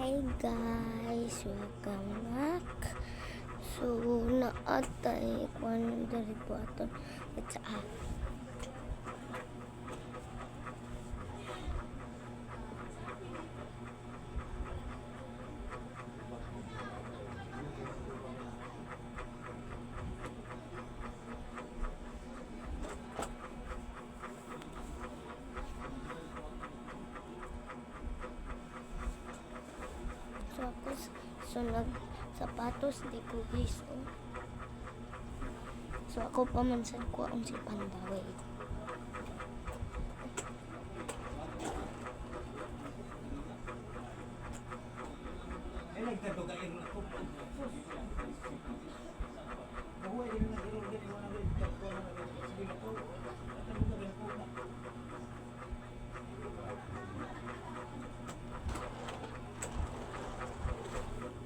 Hi guys, welcome back. So naatay kung dari po ato at saan. So nag-sapatos di ko guys. So ako pa man sa ko ang si Pandaway.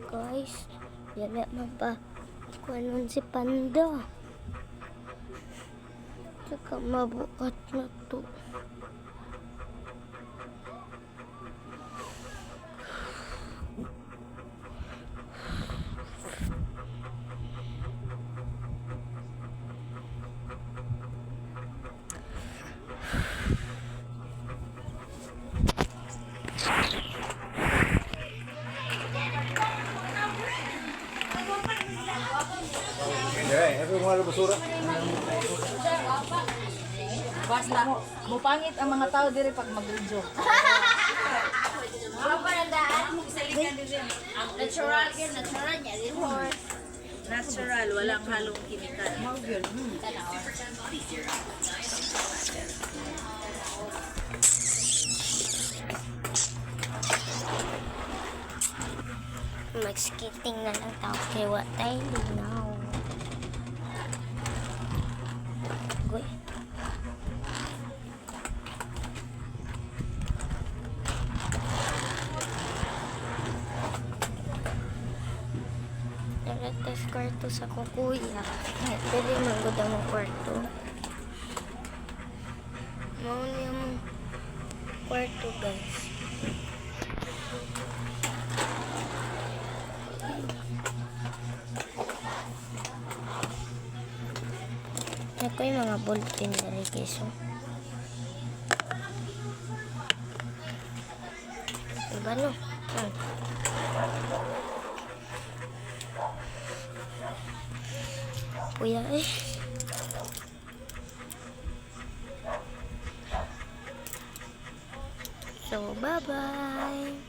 Guys, yala mapa kuanon si Panda. Tsaka mabukat na to. Basta, mupangit ang mga tao diri pag mag-video. Natural yan, natural niya. Natural, walang halong kimikal. Mag-skating na lang tao kay watay linaw. Goy. Naratas kwarto sa kukuya. Dali manggod ang kwarto. Mauni ang kwarto guys. Ako yung mga ballpen dari keso. Diba no? Kuya eh. So bye bye.